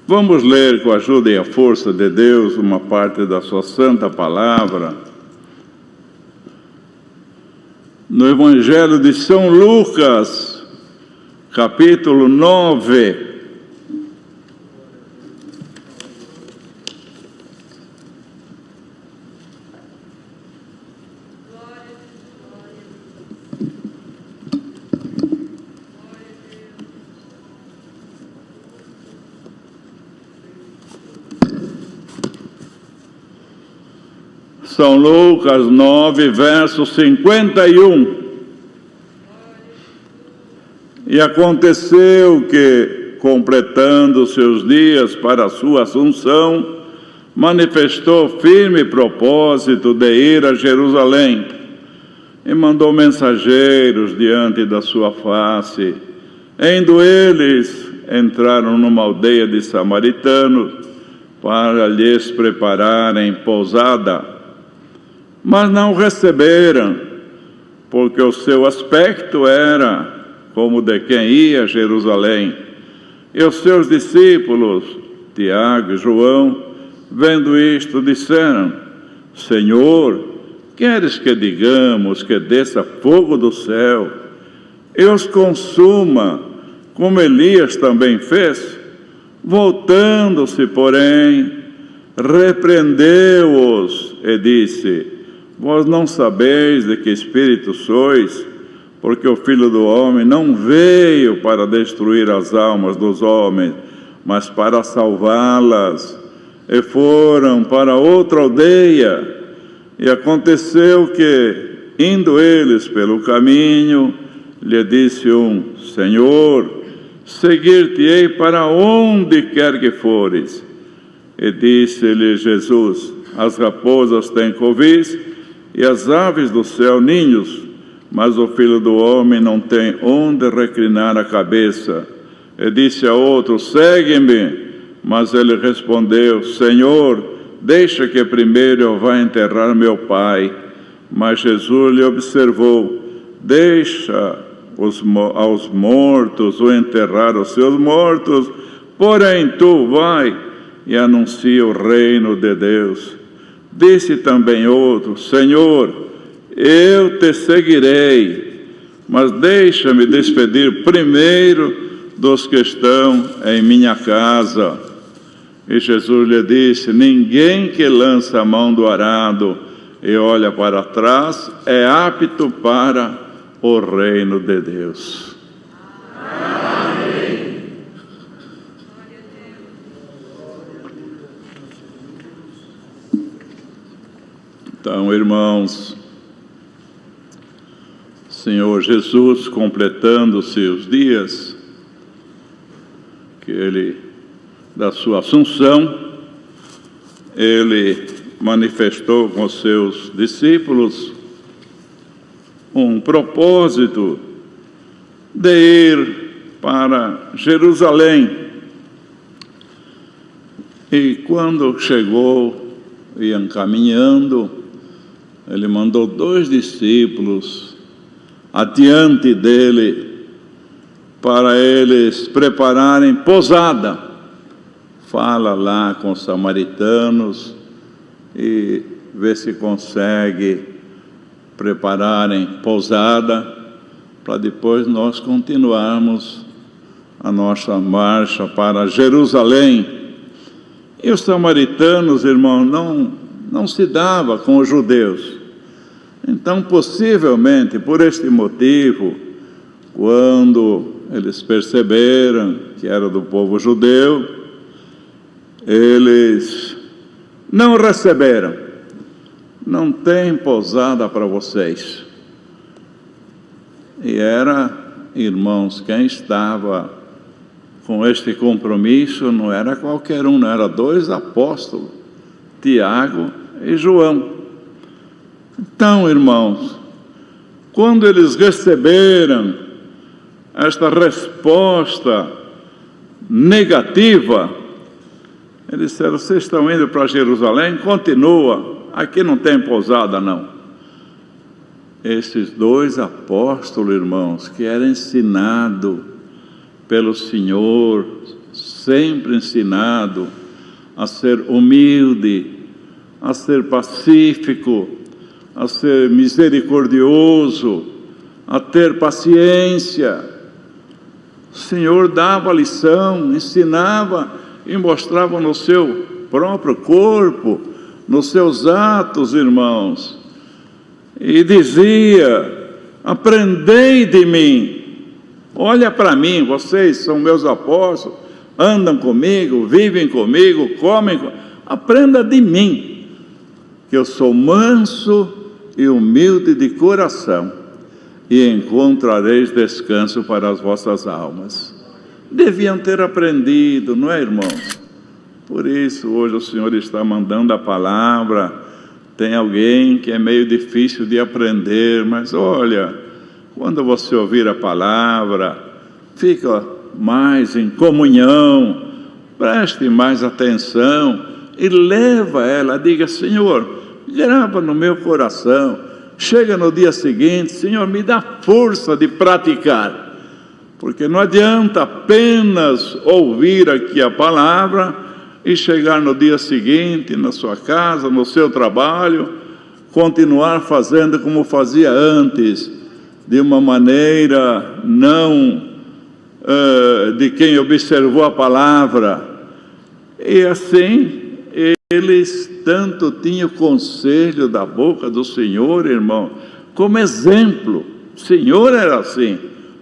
Vamos ler com a ajuda e a força de Deus uma parte da sua santa palavra. No Evangelho de São Lucas, capítulo 9. São Lucas 9, verso 51. E aconteceu que, completando seus dias para a sua assunção, manifestou firme propósito de ir a Jerusalém e mandou mensageiros diante da sua face. Indo eles, entraram numa aldeia de samaritanos para lhes prepararem pousada. Mas não receberam, porque o seu aspecto era como de quem ia a Jerusalém. E os seus discípulos, Tiago e João, vendo isto, disseram: Senhor, queres que digamos que desça fogo do céu e os consuma, como Elias também fez? Voltando-se, porém, repreendeu-os e disse: Vós não sabeis de que espírito sois, porque o Filho do Homem não veio para destruir as almas dos homens, mas para salvá-las. E foram para outra aldeia. E aconteceu que, indo eles pelo caminho, lhe disse um: Senhor, seguir-te-ei para onde quer que fores. E disse-lhe Jesus: As raposas têm covis e as aves do céu ninhos, mas o Filho do Homem não tem onde reclinar a cabeça. E disse a outro: Segue-me. Mas ele respondeu: Senhor, deixa que primeiro eu vá enterrar meu pai. Mas Jesus lhe observou: Deixa aos mortos o enterrar os seus mortos, porém tu vai e anuncia o reino de Deus. Disse também outro: Senhor, eu te seguirei, mas deixa-me despedir primeiro dos que estão em minha casa. E Jesus lhe disse: Ninguém que lança a mão do arado e olha para trás é apto para o reino de Deus. Então, irmãos, Senhor Jesus, completando seus dias, que ele, da sua assunção, ele manifestou com seus discípulos um propósito de ir para Jerusalém. E quando chegou, iam caminhando, ele mandou 2 discípulos adiante dele para eles prepararem pousada. Fala lá com os samaritanos e vê se consegue prepararem pousada para depois nós continuarmos a nossa marcha para Jerusalém. E os samaritanos, irmãos, não se dava com os judeus. Então, possivelmente, por este motivo, quando eles perceberam que era do povo judeu, eles não receberam. Não tem pousada para vocês. E era, irmãos, quem estava com este compromisso não era qualquer um, não era 2 apóstolos, Tiago e João. Então, irmãos, quando eles receberam esta resposta negativa, eles disseram: vocês estão indo para Jerusalém? Continua, aqui não tem pousada não. Esses 2 apóstolos, irmãos, que eram ensinados pelo Senhor sempre ensinado a ser humilde, a ser pacífico, a ser misericordioso, a ter paciência. O Senhor dava a lição, ensinava e mostrava no seu próprio corpo, nos seus atos, irmãos. E dizia: aprendei de mim. Olha para mim, vocês são meus apóstolos, andam comigo, vivem comigo, comem. Aprenda de mim, que eu sou manso e humilde de coração, e encontrareis descanso para as vossas almas. Deviam ter aprendido, não é, irmãos? Por isso, hoje o Senhor está mandando a palavra. Tem alguém que é meio difícil de aprender, mas olha, quando você ouvir a palavra, fica mais em comunhão, preste mais atenção e leva ela, diga: Senhor, grava no meu coração. Chega no dia seguinte: Senhor, me dá força de praticar. Porque não adianta apenas ouvir aqui a palavra e chegar no dia seguinte, na sua casa, no seu trabalho, continuar fazendo como fazia antes, de uma maneira não de quem observou a palavra. E assim, eles tanto tinham o conselho da boca do Senhor, irmão, como exemplo. O Senhor era assim,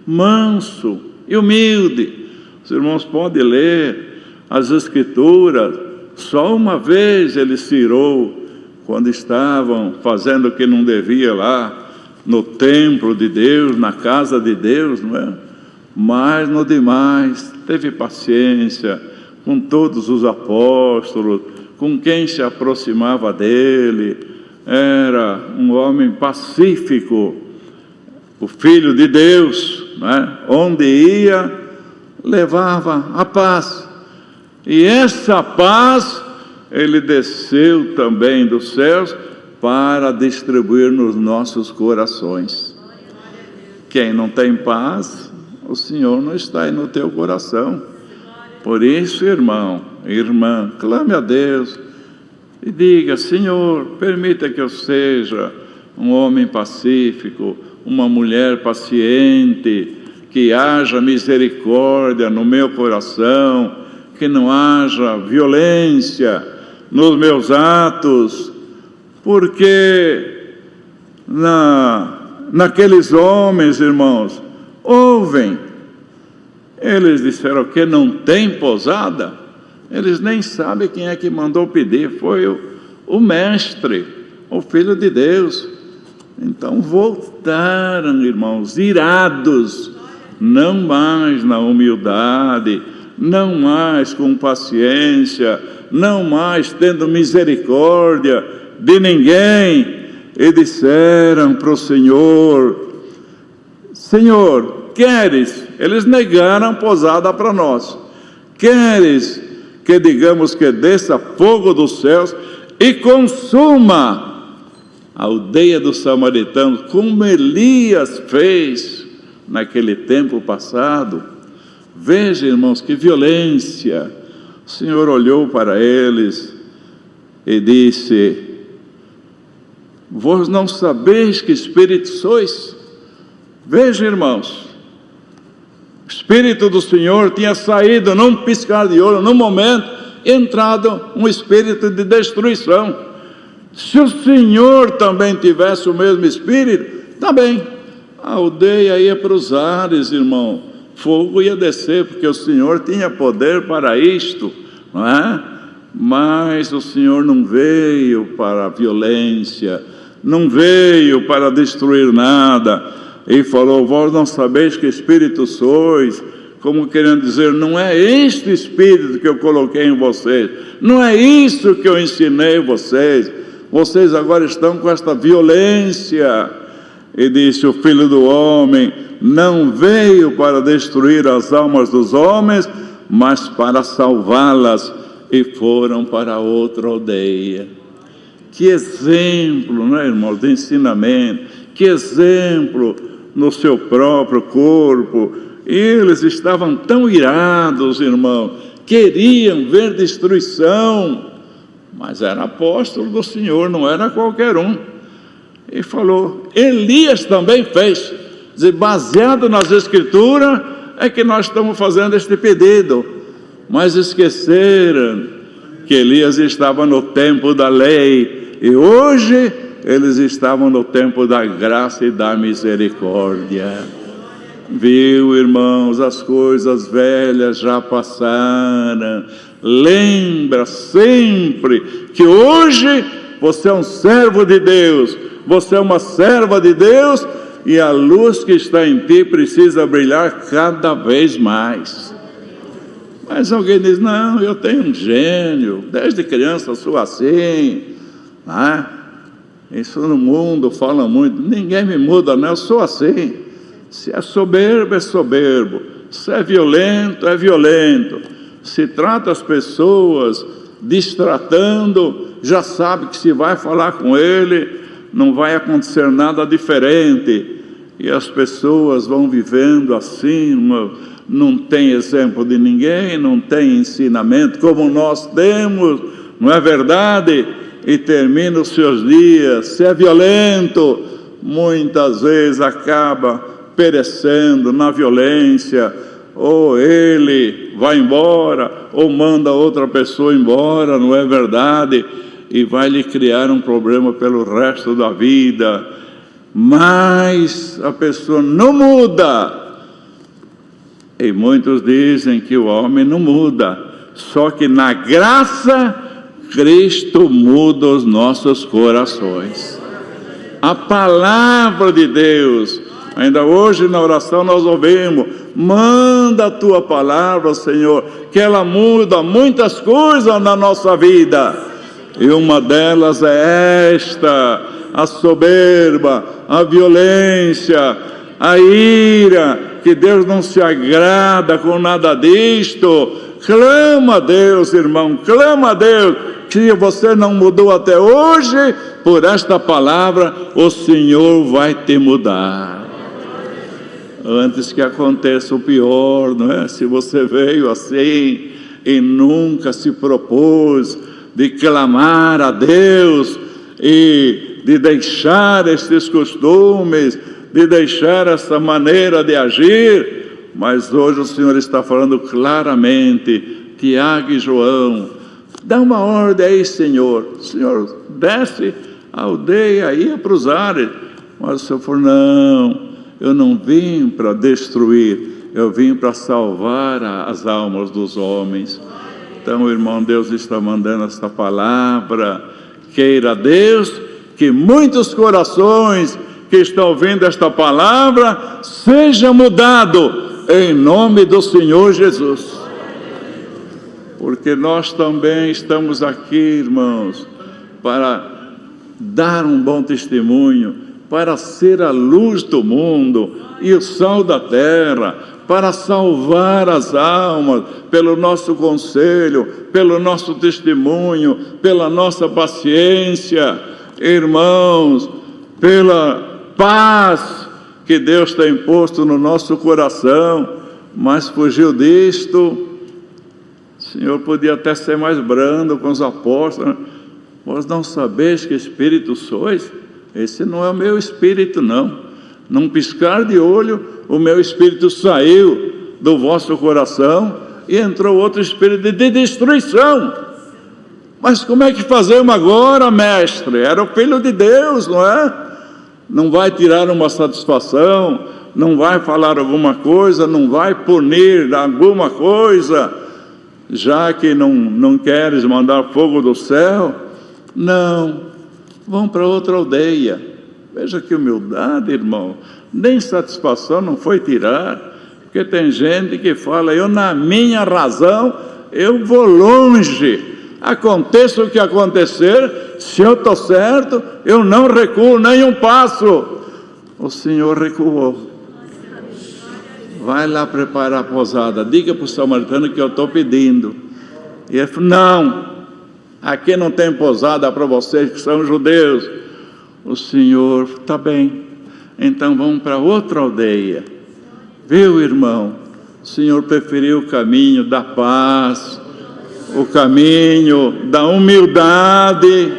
manso e humilde. Os irmãos podem ler as Escrituras. Só uma vez ele se irou, quando estavam fazendo o que não devia lá no templo de Deus, na casa de Deus, não é? Mas no demais teve paciência com todos os apóstolos, com quem se aproximava dele. Era um homem pacífico, o Filho de Deus, né? Onde ia, levava a paz. E essa paz ele desceu também dos céus para distribuir nos nossos corações. Quem não tem paz, o Senhor não está aí no teu coração. Por isso, irmão, irmã, clame a Deus e diga: Senhor, permita que eu seja um homem pacífico, uma mulher paciente, que haja misericórdia no meu coração, que não haja violência nos meus atos, porque naqueles homens, irmãos, ouvem. Eles disseram que não tem posada. Eles nem sabem quem é que mandou pedir. Foi o mestre, o Filho de Deus. Então voltaram, irmãos, irados, não mais na humildade, não mais com paciência, não mais tendo misericórdia de ninguém, e disseram para o Senhor: Senhor, queres? Eles negaram posada para nós. Queres que digamos que desça fogo dos céus e consuma a aldeia dos samaritanos, como Elias fez naquele tempo passado? Veja, irmãos, que violência. O Senhor olhou para eles e disse: vós não sabeis que espírito sois? Veja, irmãos, o Espírito do Senhor tinha saído num piscar de olho, num momento, entrado um espírito de destruição. Se o Senhor também tivesse o mesmo espírito, também a aldeia ia para os ares, irmão. Fogo ia descer, porque o Senhor tinha poder para isto, não é? Mas o Senhor não veio para a violência, não veio para destruir nada. E falou: vós não sabeis que espírito sois, como querendo dizer, não é este espírito que eu coloquei em vocês, não é isso que eu ensinei vocês, vocês agora estão com esta violência. E disse: o Filho do Homem não veio para destruir as almas dos homens, mas para salvá-las. E foram para outra aldeia. Que exemplo, não é, irmãos, de ensinamento, que exemplo no seu próprio corpo. Eles estavam tão irados, irmão, queriam ver destruição, mas era apóstolo do Senhor, não era qualquer um. E falou, Elias também fez, baseado nas Escrituras, é que nós estamos fazendo este pedido. Mas esqueceram que Elias estava no tempo da lei, e hoje eles estavam no tempo da graça e da misericórdia. Viu, irmãos, as coisas velhas já passaram. Lembra sempre que hoje você é um servo de Deus, você é uma serva de Deus, e a luz que está em ti precisa brilhar cada vez mais. Mas alguém diz, não, eu tenho um gênio, desde criança sou assim, né? Isso no mundo fala muito, ninguém me muda, não, eu sou assim. Se é soberbo, é soberbo, se é violento, se trata as pessoas destratando, já sabe que se vai falar com ele, não vai acontecer nada diferente, e as pessoas vão vivendo assim, não tem exemplo de ninguém, não tem ensinamento como nós temos, não é verdade? E termina os seus dias, se é violento, muitas vezes acaba perecendo na violência, ou ele vai embora, ou manda outra pessoa embora, não é verdade? E vai lhe criar um problema pelo resto da vida. Mas a pessoa não muda. E muitos dizem que o homem não muda. Só que na graça, Cristo muda os nossos corações. A palavra de Deus, ainda hoje na oração nós ouvimos, manda a tua palavra, Senhor, que ela muda muitas coisas na nossa vida. E uma delas é esta: a soberba, a violência, a ira, que Deus não se agrada com nada disto. Clama a Deus, irmão, clama a Deus, que se você não mudou até hoje, por esta palavra, o Senhor vai te mudar. Antes que aconteça o pior, não é? Se você veio assim e nunca se propôs de clamar a Deus e de deixar estes costumes, de deixar essa maneira de agir, mas hoje o Senhor está falando claramente, Tiago e João, dá uma ordem aí, Senhor. O Senhor desce a aldeia, ia para os ares, mas o Senhor falou, não, eu não vim para destruir, eu vim para salvar as almas dos homens. Então, irmão, Deus está mandando esta palavra. Queira Deus que muitos corações que estão ouvindo esta palavra seja mudado em nome do Senhor Jesus. Porque nós também estamos aqui, irmãos, para dar um bom testemunho, para ser a luz do mundo e o sal da terra, para salvar as almas, pelo nosso conselho, pelo nosso testemunho, pela nossa paciência, irmãos, pela paz que Deus tem posto no nosso coração. Mas fugiu disto. O Senhor podia até ser mais brando com os apóstolos. Vós não sabeis que espírito sois? Esse não é o meu espírito, não. Num piscar de olho, o meu espírito saiu do vosso coração e entrou outro espírito de destruição. Mas como é que fazemos agora, mestre? Era o Filho de Deus, não é? Não vai tirar uma satisfação, não vai falar alguma coisa, não vai punir alguma coisa, já que não queres mandar fogo do céu? Não, vão para outra aldeia. Veja que humildade, irmão. Nem satisfação não foi tirar, porque tem gente que fala, eu na minha razão, eu vou longe, aconteça o que acontecer, se eu estou certo, eu não recuo nem um passo. O Senhor recuou. Vai lá preparar a posada, diga para o samaritano que eu estou pedindo. E ele falou, não, aqui não tem posada para vocês que são judeus. O Senhor, está bem, então vamos para outra aldeia. Viu, irmão? O Senhor preferiu o caminho da paz, o caminho da humildade.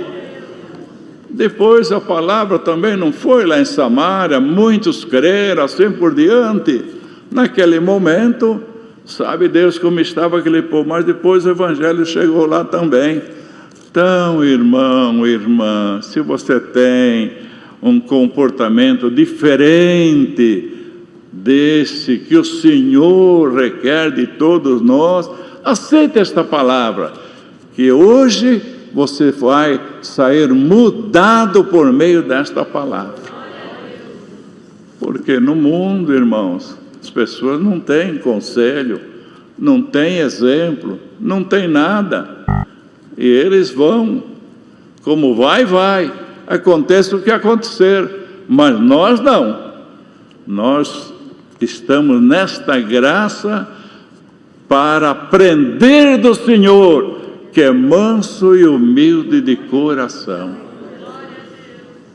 Depois a palavra também não foi lá em Samaria, muitos creram, assim por diante. Naquele momento, sabe Deus como estava aquele povo, mas depois o Evangelho chegou lá também. Então, irmão, irmã, se você tem um comportamento diferente desse que o Senhor requer de todos nós, aceite esta palavra, que hoje você vai sair mudado por meio desta palavra. Porque no mundo, irmãos, as pessoas não têm conselho, não têm exemplo, não têm nada. E eles vão, como vai, aconteça o que acontecer, mas nós não. Nós estamos nesta graça para aprender do Senhor, que é manso e humilde de coração.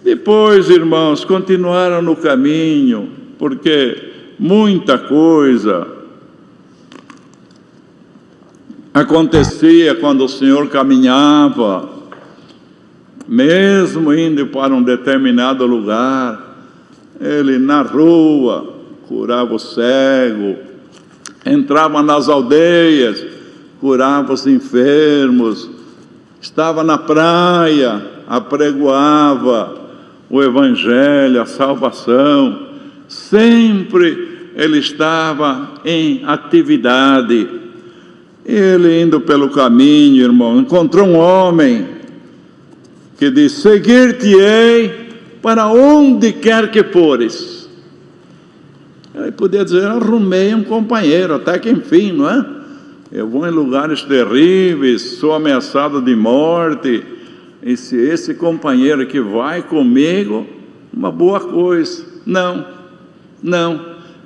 Depois, irmãos, continuaram no caminho, porque muita coisa acontecia quando o Senhor caminhava, mesmo indo para um determinado lugar. Ele na rua curava o cego, entrava nas aldeias, curava os enfermos, estava na praia, apregoava o Evangelho, a salvação. Sempre ele estava em atividade. Ele indo pelo caminho, irmão, encontrou um homem que disse: seguir-te-ei para onde quer que fores. Ele podia dizer: arrumei um companheiro, até que enfim, não é? Eu vou em lugares terríveis, sou ameaçado de morte, e se esse companheiro que vai comigo, uma boa coisa. Não,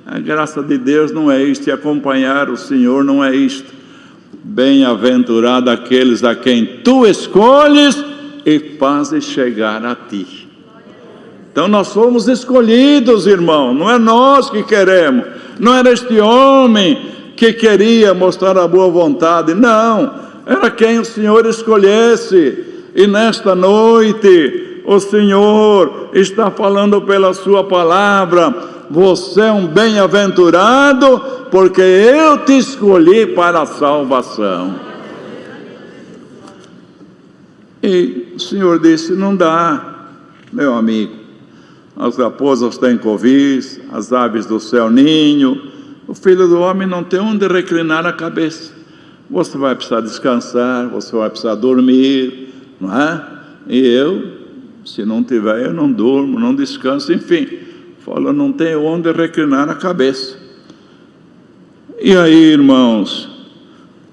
a graça de Deus não é isto, e acompanhar o Senhor não é isto. Bem-aventurado aqueles a quem tu escolhes e fazes chegar a ti. Então nós somos escolhidos, irmão, não é nós que queremos, não era este homem que queria mostrar a boa vontade, não, era quem o Senhor escolhesse. E nesta noite o Senhor está falando pela sua palavra: você é um bem-aventurado, porque eu te escolhi para a salvação. E o Senhor disse: não dá, meu amigo. As raposas têm covis, as aves do céu ninho, o Filho do Homem não tem onde reclinar a cabeça. Você vai precisar descansar, você vai precisar dormir, não é? E eu, se não tiver, eu não durmo, não descanso, enfim. Fala, não tem onde reclinar a cabeça. E aí, irmãos,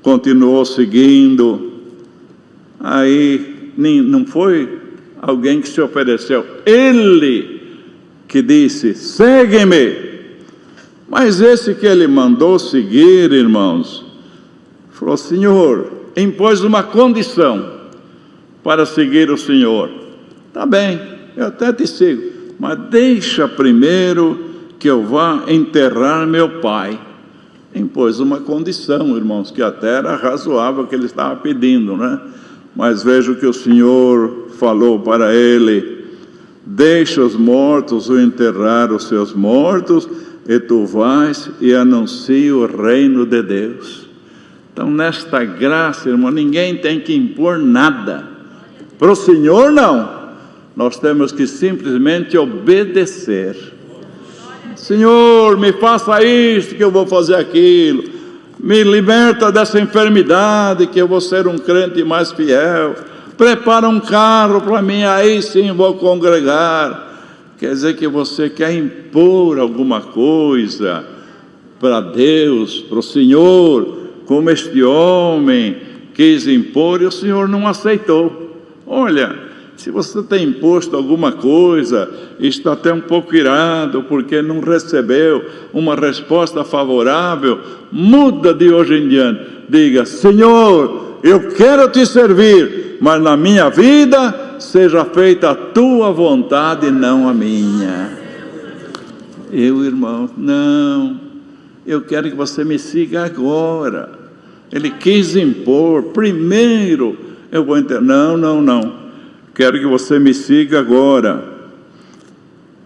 continuou seguindo. Aí não foi alguém que se ofereceu, ele que disse: segue-me. Mas esse que ele mandou seguir, irmãos, falou: Senhor, impôs uma condição para seguir o Senhor. Tá bem, eu até te sigo, mas deixa primeiro que eu vá enterrar meu pai. Impôs uma condição, irmãos, que até era razoável que ele estava pedindo, né? Mas veja o que o Senhor falou para ele: deixa os mortos o enterrar os seus mortos, e tu vais e anuncia o reino de Deus. Então, nesta graça, irmão, ninguém tem que impor nada. Para o Senhor, não. Nós temos que simplesmente obedecer. Senhor, me faça isto, que eu vou fazer aquilo. Me liberta dessa enfermidade, que eu vou ser um crente mais fiel. Prepara um carro para mim, aí sim vou congregar. Quer dizer que você quer impor alguma coisa para Deus, para o Senhor, como este homem quis impor e o Senhor não aceitou. Olha, se você tem imposto alguma coisa e está até um pouco irado porque não recebeu uma resposta favorável, muda de hoje em diante. Diga: Senhor, eu quero te servir, mas na minha vida seja feita a tua vontade e não a minha. Eu, irmão, não. eu quero que você me siga agora. Ele quis impor, primeiro eu vou entender. Não, quero que você me siga agora.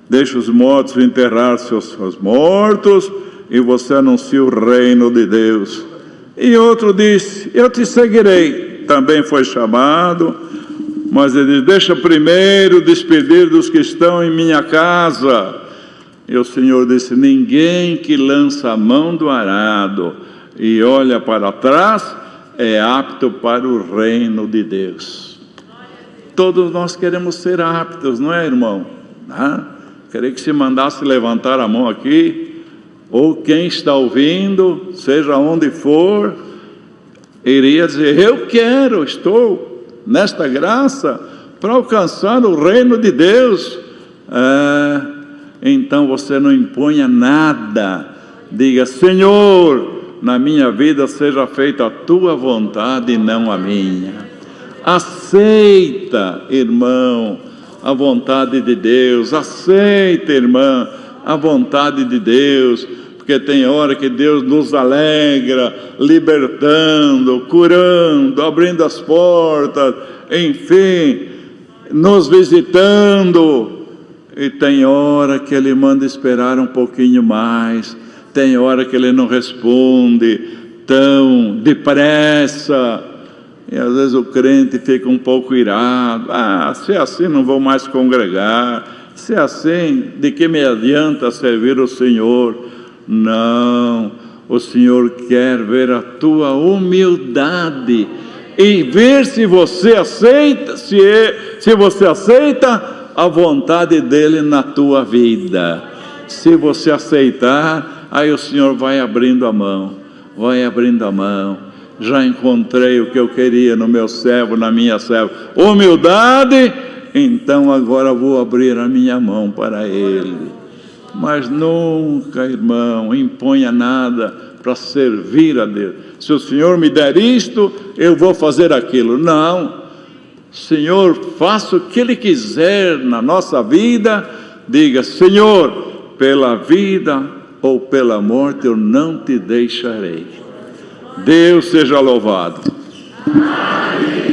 Deixa os mortos enterrar seus mortos, e você anuncia o reino de Deus. E outro disse, eu te seguirei. Também foi chamado, mas ele disse, deixa primeiro despedir dos que estão em minha casa. E o Senhor disse, ninguém que lança a mão do arado e olha para trás é apto para o reino de Deus. Todos nós queremos ser aptos, não é, irmão? Queria que se mandasse levantar a mão aqui, ou quem está ouvindo, seja onde for, iria dizer, eu quero, estou nesta graça para alcançar o reino de Deus. Então você não imponha nada, diga, Senhor, na minha vida seja feita a tua vontade e não a minha. Aceita, irmão, a vontade de Deus, aceita, irmã, a vontade de Deus, porque tem hora que Deus nos alegra, libertando, curando, abrindo as portas, enfim, nos visitando. E tem hora que Ele manda esperar um pouquinho mais, tem hora que Ele não responde tão depressa, e às vezes o crente fica um pouco irado, se é assim não vou mais congregar, se é assim, de que me adianta servir o Senhor? Não, o Senhor quer ver a tua humildade, e ver se você aceita, se você aceita a vontade dEle na tua vida. Se você aceitar, aí o Senhor vai abrindo a mão, já encontrei o que eu queria no meu servo, na minha serva, humildade, então agora vou abrir a minha mão para Ele. Mas nunca, irmão, imponha nada para servir a Deus. Se o Senhor me der isto, eu vou fazer aquilo. Não, Senhor, faça o que Ele quiser na nossa vida. Diga, Senhor, pela vida ou pela morte eu não te deixarei. Deus seja louvado. Amém.